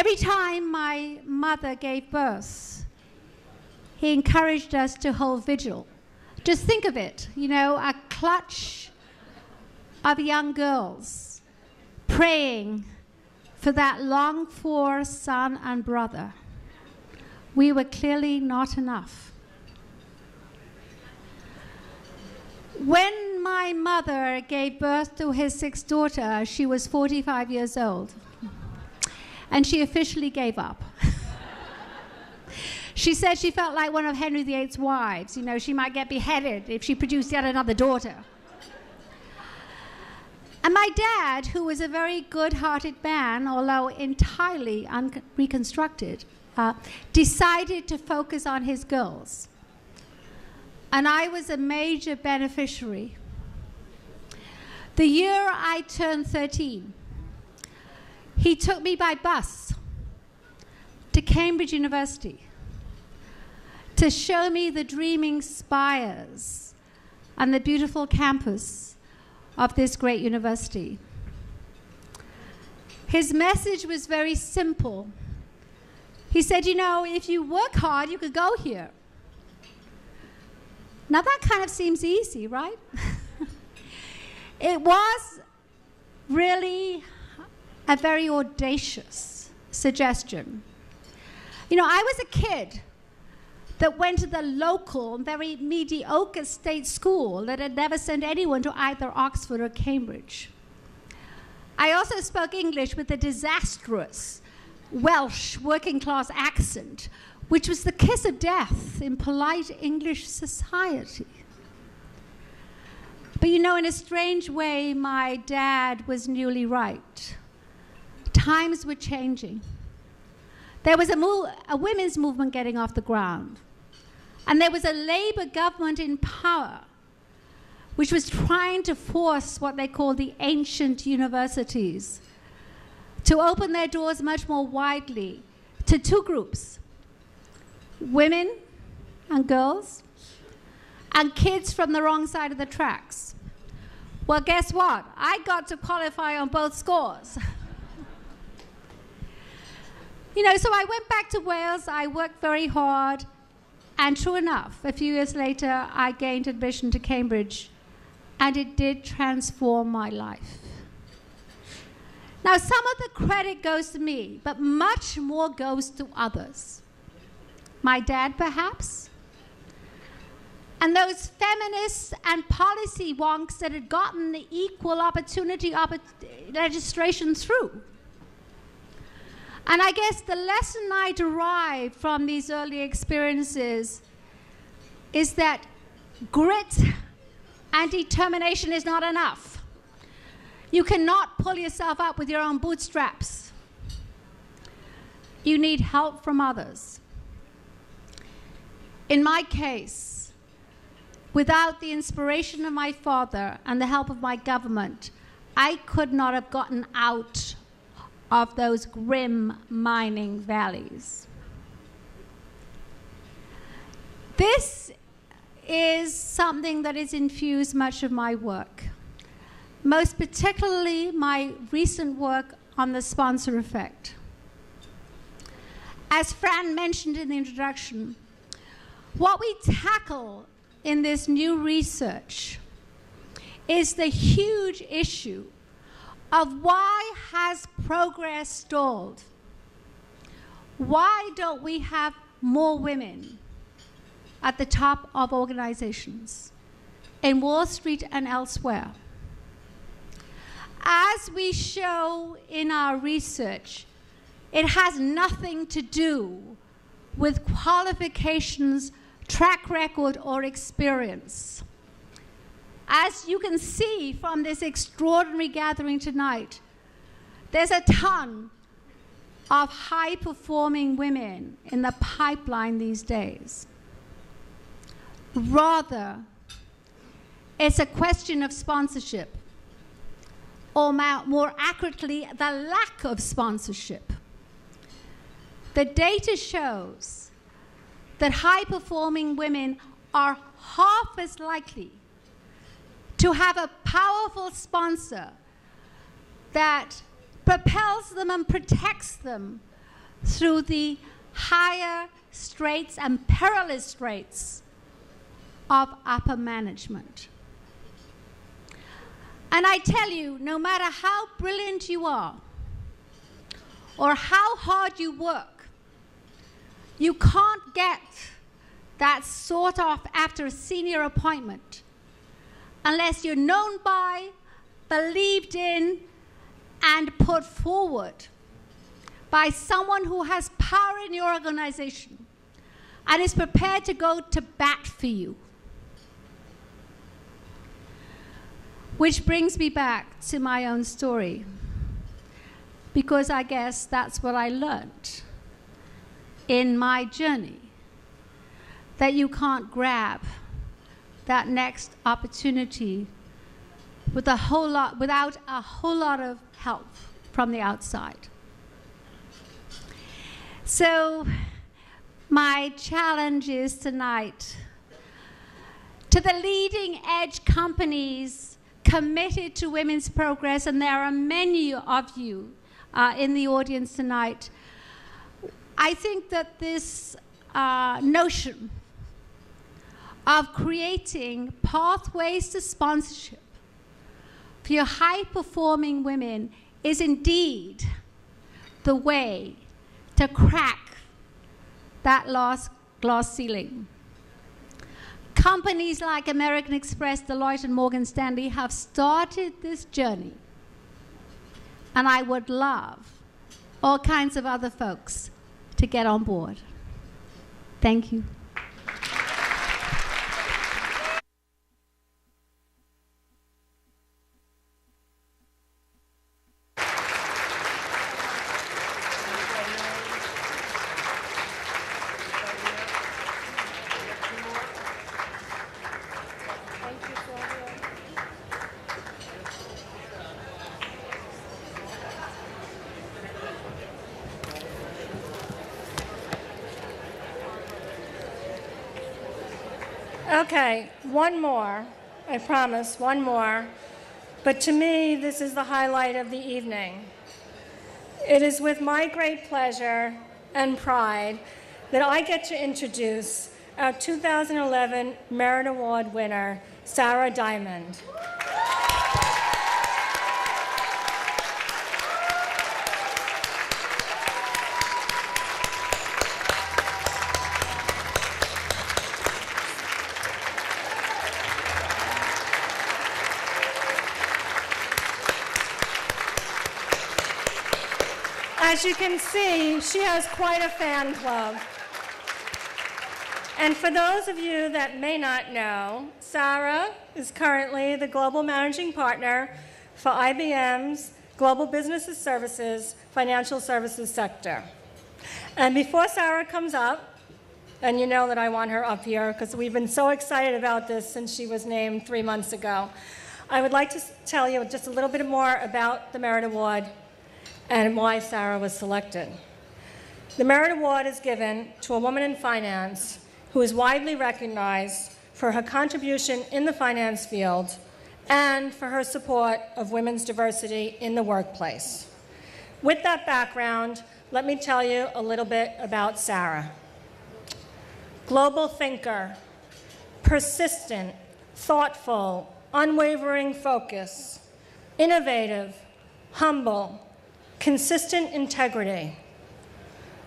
Every time my mother gave birth, he encouraged us to hold vigil. Just think of it, you know, a clutch of young girls praying for that longed-for son and brother. We were clearly not enough. When my mother gave birth to his sixth daughter, she was 45 years old, and she officially gave up. She said she felt like one of Henry VIII's wives. You know, she might get beheaded if she produced yet another daughter. And my dad, who was a very good-hearted man, although entirely reconstructed, decided to focus on his girls. And I was a major beneficiary. The year I turned 13, he took me by bus to Cambridge University to show me the dreaming spires and the beautiful campus of this great university. His message was very simple. He said, you know, if you work hard, you could go here. Now that kind of seems easy, right? It was really a very audacious suggestion. You know, I was a kid that went to the local, very mediocre state school that had never sent anyone to either Oxford or Cambridge. I also spoke English with a disastrous Welsh working-class accent, which was the kiss of death in polite English society. But you know, in a strange way, my dad was newly right. Times were changing. There was a women's movement getting off the ground. And there was a Labour government in power which was trying to force what they called the ancient universities to open their doors much more widely to two groups, women and girls, and kids from the wrong side of the tracks. Well, guess what? I got to qualify on both scores. You know, so I went back to Wales, I worked very hard, and true enough, a few years later, I gained admission to Cambridge, and it did transform my life. Now, some of the credit goes to me, but much more goes to others. My dad, perhaps, and those feminists and policy wonks that had gotten the equal opportunity legislation through. And I guess the lesson I derived from these early experiences is that grit and determination is not enough. You cannot pull yourself up with your own bootstraps. You need help from others. In my case, without the inspiration of my father and the help of my government, I could not have gotten out of those grim mining valleys. This is something that has infused much of my work, most particularly my recent work on the sponsor effect. As Fran mentioned in the introduction, what we tackle in this new research is the huge issue of why has progress stalled? Why don't we have more women at the top of organizations in Wall Street and elsewhere? As we show in our research, it has nothing to do with qualifications, track record, or experience. As you can see from this extraordinary gathering tonight, there's a ton of high-performing women in the pipeline these days. Rather, it's a question of sponsorship, or more accurately, the lack of sponsorship. The data shows that high-performing women are half as likely to have a powerful sponsor that propels them and protects them through the higher straits and perilous straits of upper management. And I tell you, no matter how brilliant you are or how hard you work, you can't get that sought after a senior appointment unless you're known by, believed in, and put forward by someone who has power in your organization and is prepared to go to bat for you. Which brings me back to my own story, because I guess that's what I learned in my journey, that you can't grab that next opportunity without a whole lot of help from the outside. So my challenge is tonight to the leading edge companies committed to women's progress, and there are many of you in the audience tonight. I think that this notion of creating pathways to sponsorship for your high-performing women is indeed the way to crack that glass ceiling. Companies like American Express, Deloitte, and Morgan Stanley have started this journey. And I would love all kinds of other folks to get on board. Thank you. Okay, one more. I promise, one more. But to me, this is the highlight of the evening. It is with my great pleasure and pride that I get to introduce our 2011 Merit Award winner, Sarah Diamond. As you can see, she has quite a fan club. And for those of you that may not know, Sarah is currently the Global Managing Partner for IBM's Global Business Services Financial Services sector. And before Sarah comes up, and you know that I want her up here because we've been so excited about this since she was named 3 months ago, I would like to tell you just a little bit more about the Merit Award and why Sarah was selected. The Merit Award is given to a woman in finance who is widely recognized for her contribution in the finance field and for her support of women's diversity in the workplace. With that background, let me tell you a little bit about Sarah. Global thinker, persistent, thoughtful, unwavering focus, innovative, humble, consistent integrity.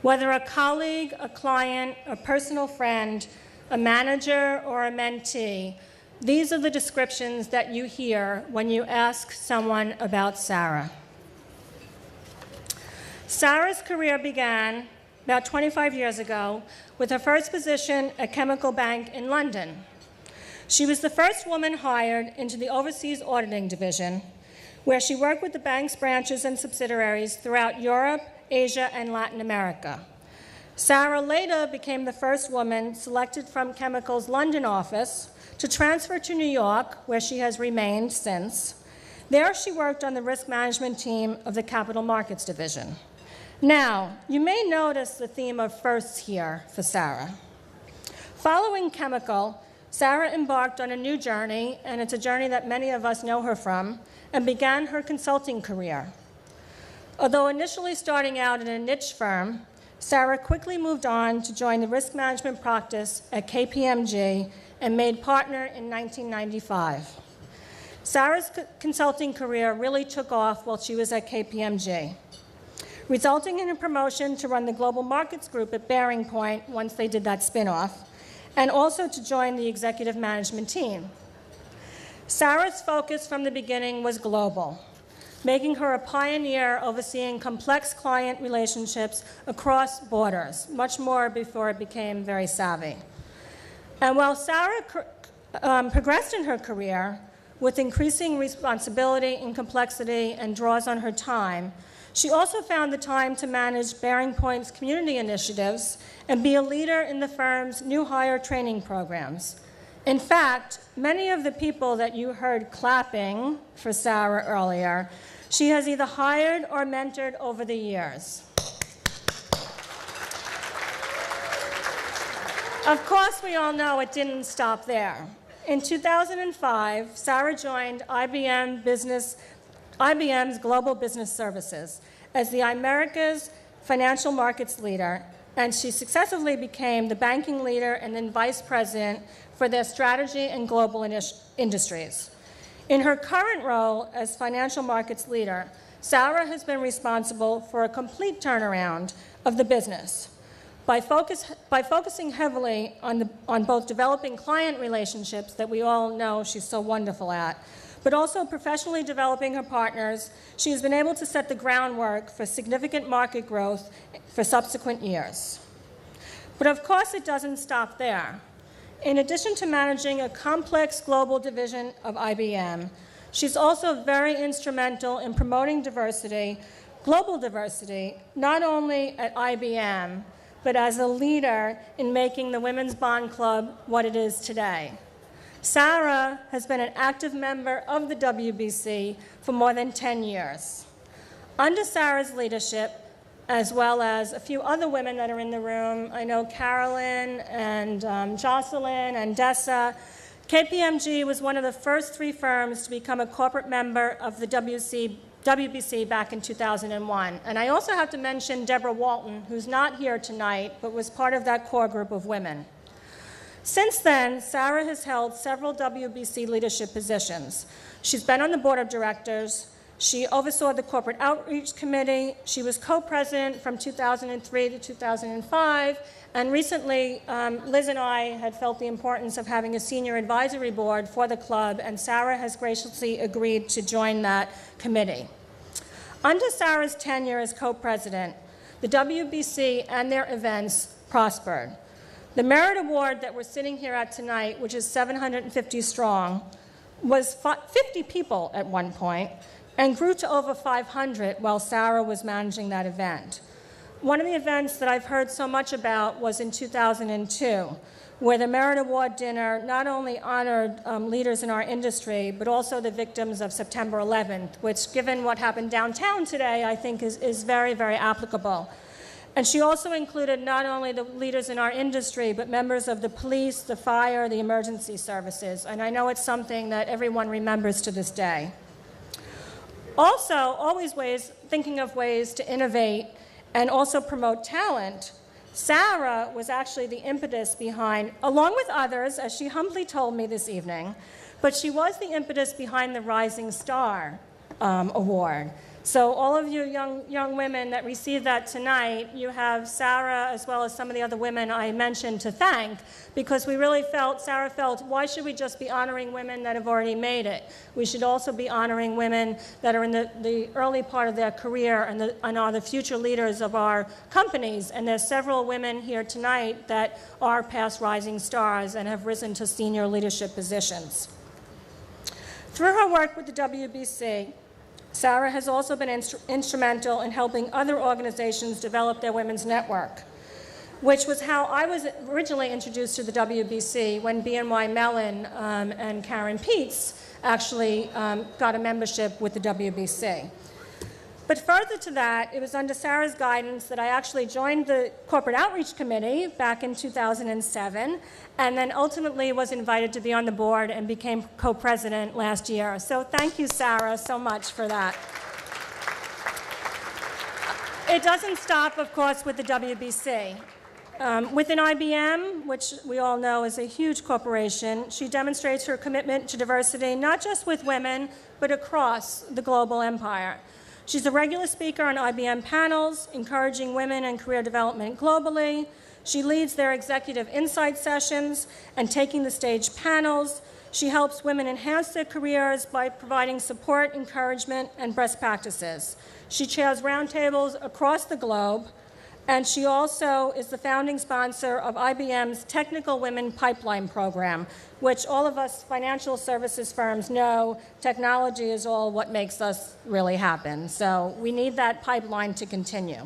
Whether a colleague, a client, a personal friend, a manager, or a mentee, these are the descriptions that you hear when you ask someone about Sarah. Sarah's career began about 25 years ago with her first position at Chemical Bank in London. She was the first woman hired into the Overseas Auditing Division, where she worked with the bank's branches and subsidiaries throughout Europe, Asia, and Latin America. Sarah later became the first woman selected from Chemical's London office to transfer to New York, where she has remained since. There she worked on the risk management team of the Capital Markets Division. Now, you may notice the theme of firsts here for Sarah. Following Chemical, Sarah embarked on a new journey, and it's a journey that many of us know her from, and began her consulting career. Although initially starting out in a niche firm, Sarah quickly moved on to join the risk management practice at KPMG and made partner in 1995. Sarah's consulting career really took off while she was at KPMG, resulting in a promotion to run the global markets group at Bearing Point once they did that spin-off, and also to join the executive management team. Sarah's focus from the beginning was global, making her a pioneer overseeing complex client relationships across borders, much more before it became very savvy. And while Sarah progressed in her career with increasing responsibility and complexity and draws on her time, she also found the time to manage Bearing Point's community initiatives and be a leader in the firm's new hire training programs. In fact, many of the people that you heard clapping for Sarah earlier, she has either hired or mentored over the years. Of course, we all know it didn't stop there. In 2005, Sarah joined IBM's Global Business Services as the America's financial markets leader, and she successively became the banking leader and then vice president for their strategy and global industries. In her current role as financial markets leader, Sarah has been responsible for a complete turnaround of the business by focusing heavily on both developing client relationships that we all know she's so wonderful at, but also professionally developing her partners. She has been able to set the groundwork for significant market growth for subsequent years. But of course, it doesn't stop there. In addition to managing a complex global division of IBM, she's also very instrumental in promoting diversity, global diversity, not only at IBM, but as a leader in making the Women's Bond Club what it is today. Sarah has been an active member of the WBC for more than 10 years. Under Sarah's leadership, as well as a few other women that are in the room, I know Carolyn and Jocelyn and Dessa, KPMG was one of the first 3 firms to become a corporate member of the WBC back in 2001. And I also have to mention Deborah Walton, who's not here tonight, but was part of that core group of women. Since then, Sarah has held several WBC leadership positions. She's been on the board of directors. She oversaw the Corporate Outreach Committee. She was co-president from 2003 to 2005. And recently, Liz and I had felt the importance of having a senior advisory board for the club, and Sarah has graciously agreed to join that committee. Under Sarah's tenure as co-president, the WBC and their events prospered. The Merit Award that we're sitting here at tonight, which is 750 strong, was 50 people at one point, and grew to over 500 while Sarah was managing that event. One of the events that I've heard so much about was in 2002, where the Merit Award dinner not only honored leaders in our industry, but also the victims of September 11th, which, given what happened downtown today, I think is very, very applicable. And she also included not only the leaders in our industry, but members of the police, the fire, the emergency services. And I know it's something that everyone remembers to this day. Also, always thinking of ways to innovate and also promote talent, Sarah was actually the impetus behind, along with others, as she humbly told me this evening, but she was the impetus behind the Rising Star Award. So all of you young women that received that tonight, you have Sarah as well as some of the other women I mentioned to thank, because we really felt, Sarah felt, why should we just be honoring women that have already made it? We should also be honoring women that are in the early part of their career and are the future leaders of our companies. And there's several women here tonight that are past rising stars and have risen to senior leadership positions. Through her work with the WBC, Sarah has also been instrumental in helping other organizations develop their women's network, which was how I was originally introduced to the WBC when BNY Mellon and Karen Peets actually got a membership with the WBC. But further to that, it was under Sarah's guidance that I actually joined the Corporate Outreach Committee back in 2007, and then ultimately was invited to be on the board and became co-president last year. So thank you, Sarah, so much for that. It doesn't stop, of course, with the WBC. Within IBM, which we all know is a huge corporation, she demonstrates her commitment to diversity, not just with women, but across the global empire. She's a regular speaker on IBM panels, encouraging women and career development globally. She leads their executive insight sessions and taking the stage panels. She helps women enhance their careers by providing support, encouragement, and best practices. She chairs roundtables across the globe, and she also is the founding sponsor of IBM's Technical Women Pipeline Program, which all of us financial services firms know technology is all what makes us really happen. So we need that pipeline to continue.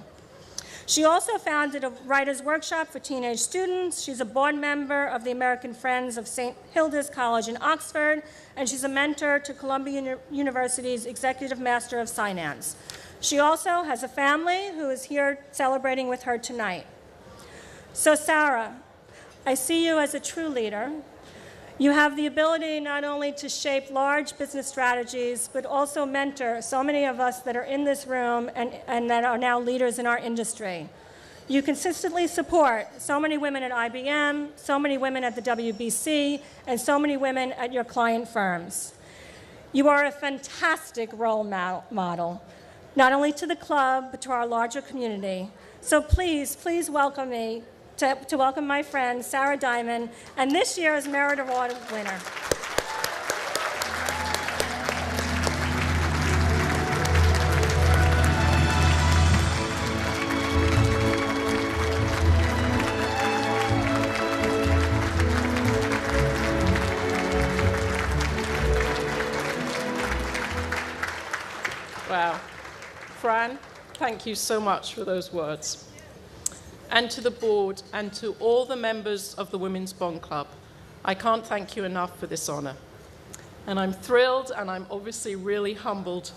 She also founded a writer's workshop for teenage students. She's a board member of the American Friends of St. Hilda's College in Oxford, and she's a mentor to Columbia University's Executive Master of Finance. She also has a family who is here celebrating with her tonight. So Sarah, I see you as a true leader. You have the ability not only to shape large business strategies, but also mentor so many of us that are in this room and that are now leaders in our industry. You consistently support so many women at IBM, so many women at the WBC, and so many women at your client firms. You are a fantastic role model, not only to the club, but to our larger community. So please welcome me to welcome my friend, Sarah Diamond, and this year's Merit Award winner. Wow. Fran, thank you so much for those words. And to the board and to all the members of the Women's Bond Club, I can't thank you enough for this honor. And I'm thrilled, and I'm obviously really humbled,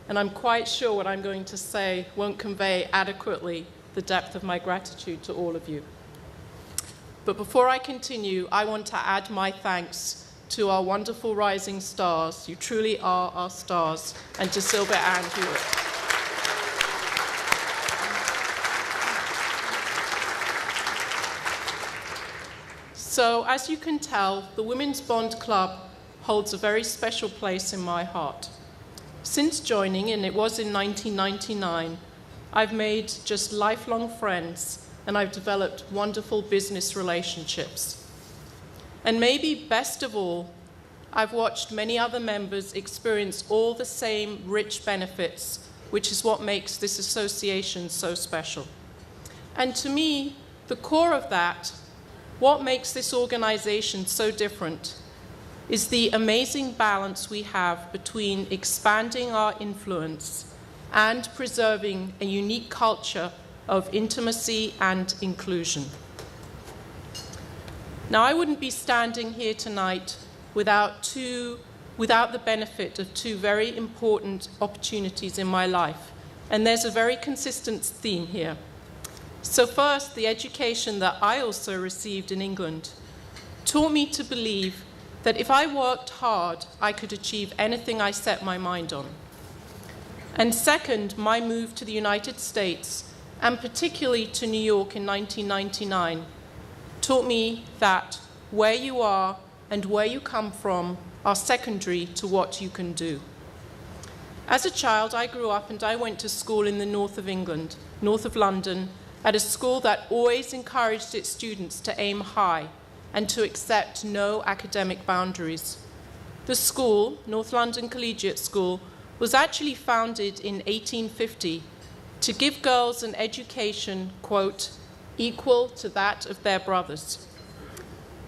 and I'm quite sure what I'm going to say won't convey adequately the depth of my gratitude to all of you. But before I continue, I want to add my thanks to our wonderful rising stars. You truly are our stars, and to Sylvia Ann Hewitt. So, as you can tell, the Women's Bond Club holds a very special place in my heart. Since joining, and it was in 1999, I've made just lifelong friends, and I've developed wonderful business relationships. And maybe best of all, I've watched many other members experience all the same rich benefits, which is what makes this association so special. And to me, the core of that, what makes this organization so different, is the amazing balance we have between expanding our influence and preserving a unique culture of intimacy and inclusion. Now, I wouldn't be standing here tonight without the benefit of two very important opportunities in my life, and there's a very consistent theme here. So first, the education that I also received in England taught me to believe that if I worked hard, I could achieve anything I set my mind on. And second, my move to the United States, and particularly to New York in 1999, taught me that where you are and where you come from are secondary to what you can do. As a child, I grew up and I went to school in the north of England, north of London, at a school that always encouraged its students to aim high and to accept no academic boundaries. The school, North London Collegiate School, was actually founded in 1850 to give girls an education, quote, equal to that of their brothers.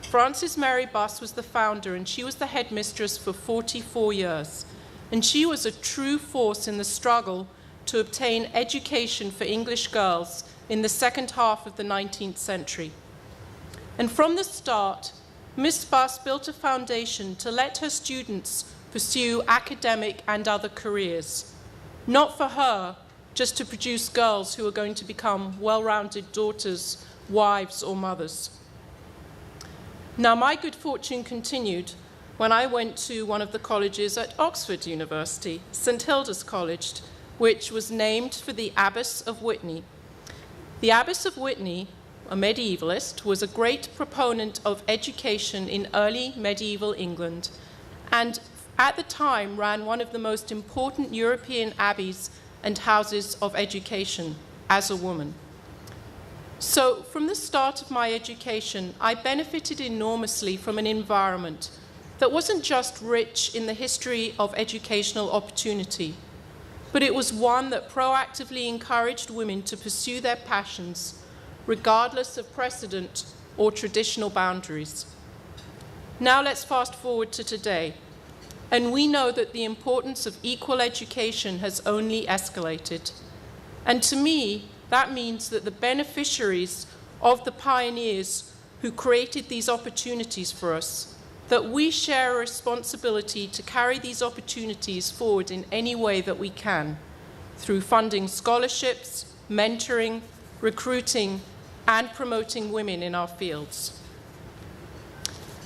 Frances Mary Buss was the founder, and she was the headmistress for 44 years. And she was a true force in the struggle to obtain education for English girls in the second half of the 19th century. And from the start, Miss Buss built a foundation to let her students pursue academic and other careers, not for her, just to produce girls who are going to become well-rounded daughters, wives, or mothers. Now, my good fortune continued when I went to one of the colleges at Oxford University, St. Hilda's College, which was named for the Abbess of Witney. The Abbess of Witney, a medievalist, was a great proponent of education in early medieval England, and at the time ran one of the most important European abbeys and houses of education as a woman. So from the start of my education, I benefited enormously from an environment that wasn't just rich in the history of educational opportunity, but it was one that proactively encouraged women to pursue their passions, regardless of precedent or traditional boundaries. Now let's fast forward to today, and we know that the importance of equal education has only escalated. And to me, that means that the beneficiaries of the pioneers who created these opportunities for us, that we share a responsibility to carry these opportunities forward in any way that we can, through funding scholarships, mentoring, recruiting, and promoting women in our fields.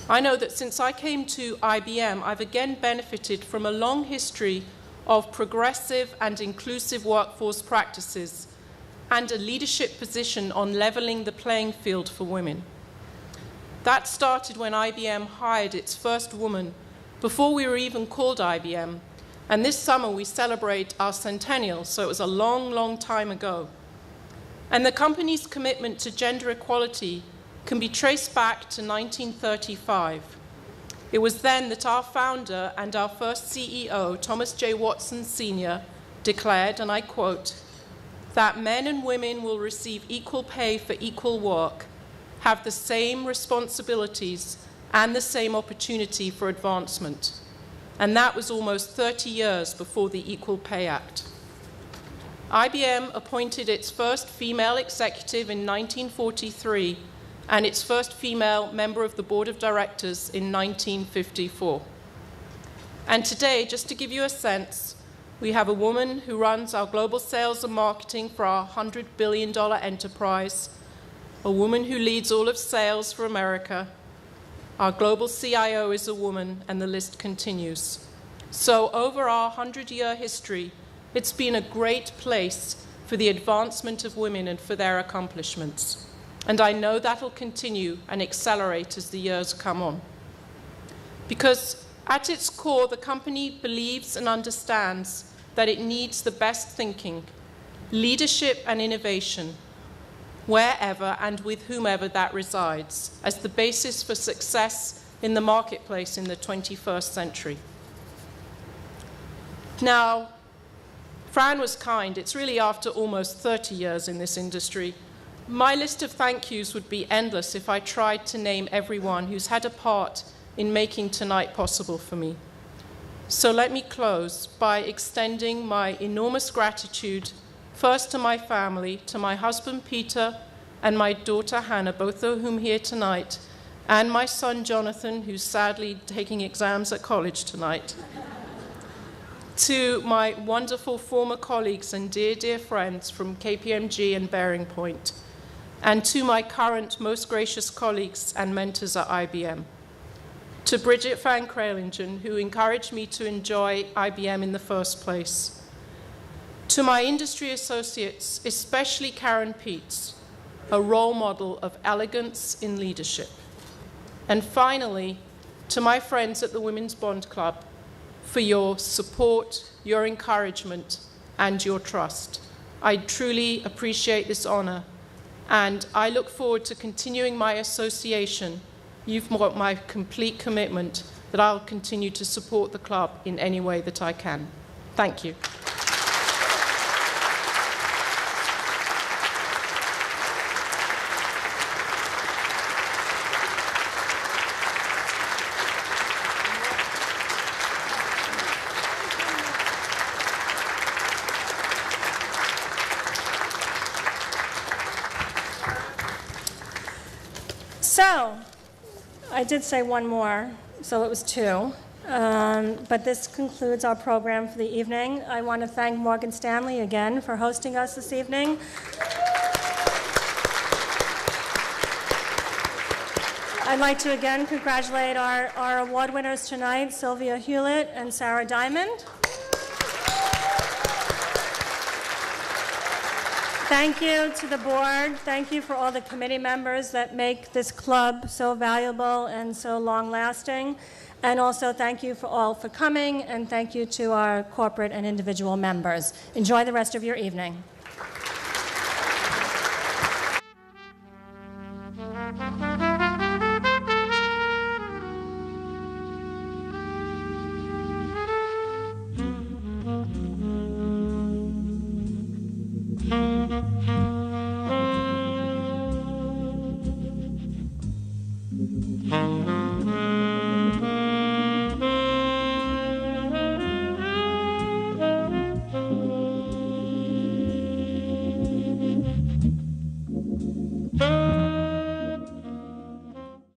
I know that since I came to IBM, I've again benefited from a long history of progressive and inclusive workforce practices and a leadership position on leveling the playing field for women. That started when IBM hired its first woman before we were even called IBM. And this summer we celebrate our centennial, so it was a long, long time ago. And the company's commitment to gender equality can be traced back to 1935. It was then that our founder and our first CEO, Thomas J. Watson Sr., declared, and I quote, that men and women will receive equal pay for equal work, have the same responsibilities and the same opportunity for advancement. And that was almost 30 years before the Equal Pay Act. IBM appointed its first female executive in 1943 and its first female member of the board of directors in 1954. And today, just to give you a sense, we have a woman who runs our global sales and marketing for our $100 billion enterprise, a woman who leads all of sales for America. Our global CIO is a woman, and the list continues. So over our 100-year history, it's been a great place for the advancement of women and for their accomplishments. And I know that'll continue and accelerate as the years come on. Because at its core, the company believes and understands that it needs the best thinking, leadership and innovation, wherever and with whomever that resides, as the basis for success in the marketplace in the 21st century. Now, Fran was kind. It's really after almost 30 years in this industry. My list of thank yous would be endless if I tried to name everyone who's had a part in making tonight possible for me. So let me close by extending my enormous gratitude first to my family, to my husband Peter and my daughter Hannah, both of whom here tonight, and my son Jonathan, who's sadly taking exams at college tonight, to my wonderful former colleagues and dear, dear friends from KPMG and Bearing Point, and to my current most gracious colleagues and mentors at IBM. To Bridget Van Kralingen, who encouraged me to enjoy IBM in the first place. To my industry associates, especially Karen Peets, a role model of elegance in leadership. And finally, to my friends at the Women's Bond Club, for your support, your encouragement, and your trust. I truly appreciate this honor, and I look forward to continuing my association. You've got my complete commitment that I'll continue to support the club in any way that I can. Thank you. So, I did say one more, so it was two. But this concludes our program for the evening. I want to thank Morgan Stanley again for hosting us this evening. I'd like to again congratulate our award winners tonight, Sylvia Hewlett and Sarah Diamond. Thank you to the board. Thank you for all the committee members that make this club so valuable and so long-lasting. And also thank you for all for coming, and thank you to our corporate and individual members. Enjoy the rest of your evening.